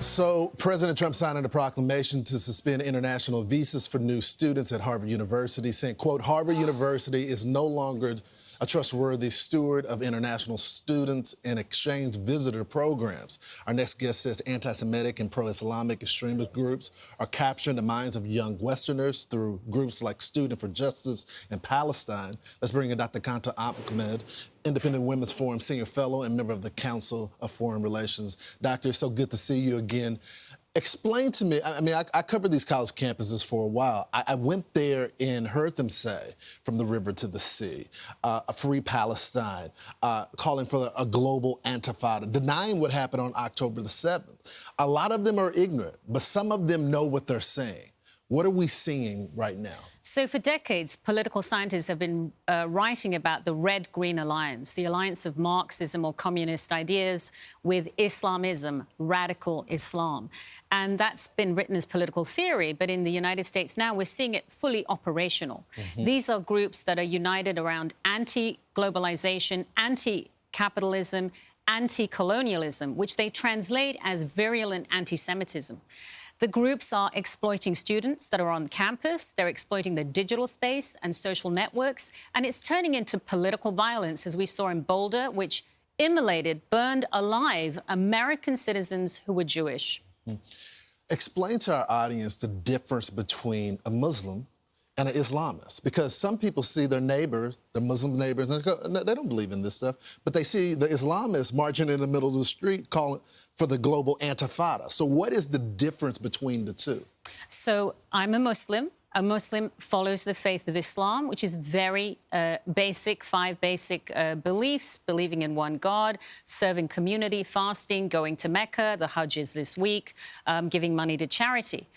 So, President Trump signing a proclamation to suspend international visas for new students at Harvard University, saying, quote, Harvard University is no longer a trustworthy steward of international students and exchange visitor programs. Our next guest says anti-Semitic and pro-Islamic extremist groups are capturing the minds of young Westerners through groups like Student for Justice in Palestine. Let's bring in Dr. Kanta Ahmed, Independent Women's Forum Senior Fellow and member of the Council of Foreign Relations. Doctor, so good to see you again. Explain to me, I covered these college campuses for a while. I went there and heard them say, from the river to the sea, a free Palestine, calling for a global intifada, denying what happened on October the 7th. A lot of them are ignorant, but some of them know what they're saying. What are we seeing right now? So for decades, political scientists have been writing about the Red-Green Alliance, the alliance of Marxism or communist ideas with Islamism, radical Islam. And that's been written as political theory, but in the United States now we're seeing it fully operational. These are groups that are united around anti-globalization, anti-capitalism, anti-colonialism, which they translate as virulent anti-Semitism. The groups are exploiting students that are on campus, they're exploiting the digital space and social networks, and it's turning into political violence, as we saw in Boulder, which immolated, burned alive American citizens who were Jewish. Explain to our audience the difference between a Muslim and an Islamist, because some people see their neighbors, their Muslim neighbors, and they don't believe in this stuff, but they see the Islamists marching in the middle of the street calling for the global intifada. So what is the difference between the two? So I'm a Muslim. A Muslim follows the faith of Islam, which is very basic, 5 basic beliefs: believing in one God, serving community, fasting, going to Mecca, the Hajj is this week, giving money to charity.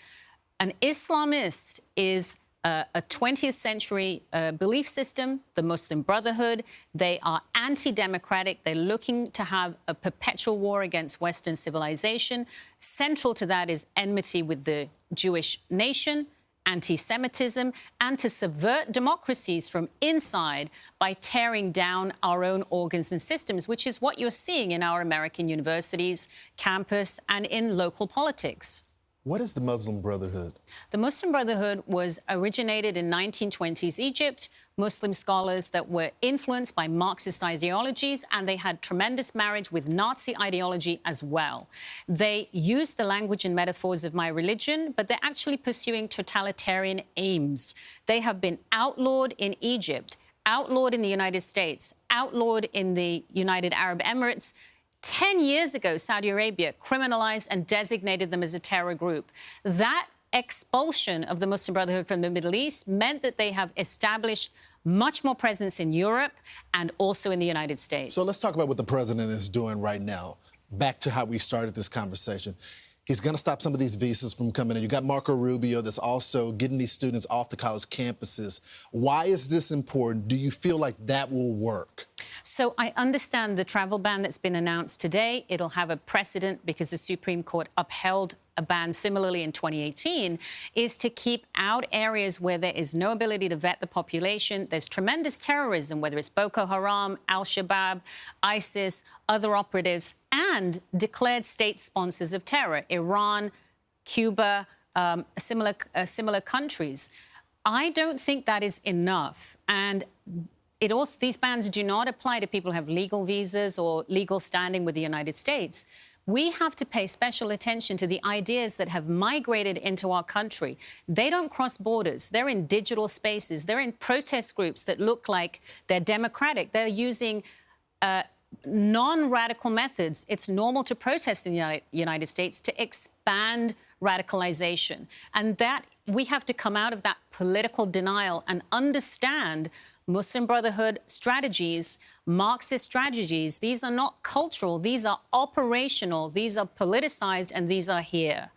An Islamist is a 20th century belief system, the Muslim Brotherhood. They are anti-democratic. They're looking to have a perpetual war against Western civilization. Central to that is enmity with the Jewish nation, anti-Semitism, and to subvert democracies from inside by tearing down our own organs and systems, which is what you're seeing in our American universities, campus, and in local politics. What is the Muslim Brotherhood? The Muslim Brotherhood was originated in 1920s Egypt. Muslim scholars that were influenced by Marxist ideologies, and they had tremendous marriage with Nazi ideology as well. They use the language and metaphors of my religion, but they're actually pursuing totalitarian aims. They have been outlawed in Egypt, outlawed in the United States, outlawed in the United Arab Emirates. 10 years ago, Saudi Arabia criminalized and designated them as a terror group. That expulsion of the Muslim Brotherhood from the Middle East meant that they have established much more presence in Europe and also in the United States. So let's talk about what the president is doing right now. Back to how we started this conversation. He's going to stop some of these visas from coming in. You got Marco Rubio that's also getting these students off the college campuses. Why is this important? Do you feel like that will work? So I understand the travel ban that's been announced today. It'll have a precedent because the Supreme Court upheld a ban similarly in 2018, is to keep out areas where there is no ability to vet the population. There's tremendous terrorism, whether it's Boko Haram, Al-Shabaab, ISIS, other operatives, and declared state sponsors of terror, Iran, Cuba, similar countries. I don't think that is enough. And these bans do not apply to people who have legal visas or legal standing with the United States. We have to pay special attention to the ideas that have migrated into our country. They don't cross borders. They're in digital spaces. They're in protest groups that look like they're democratic. They're using non-radical methods. It's normal to protest in the United States to expand radicalization. And that we have to come out of that political denial and understand Muslim Brotherhood strategies, Marxist strategies. These are not cultural. These are operational. These are politicized, and these are here.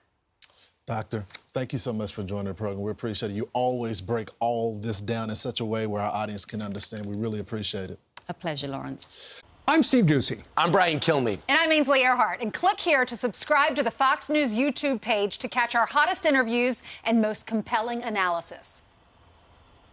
Doctor, thank you so much for joining the program. We appreciate it. You always break all this down in such a way where our audience can understand. We really appreciate it. A pleasure, Lawrence. I'm Steve Doocy. I'm Brian Kilmeade. And I'm Ainsley Earhart. And click here to subscribe to the Fox News YouTube page to catch our hottest interviews and most compelling analysis.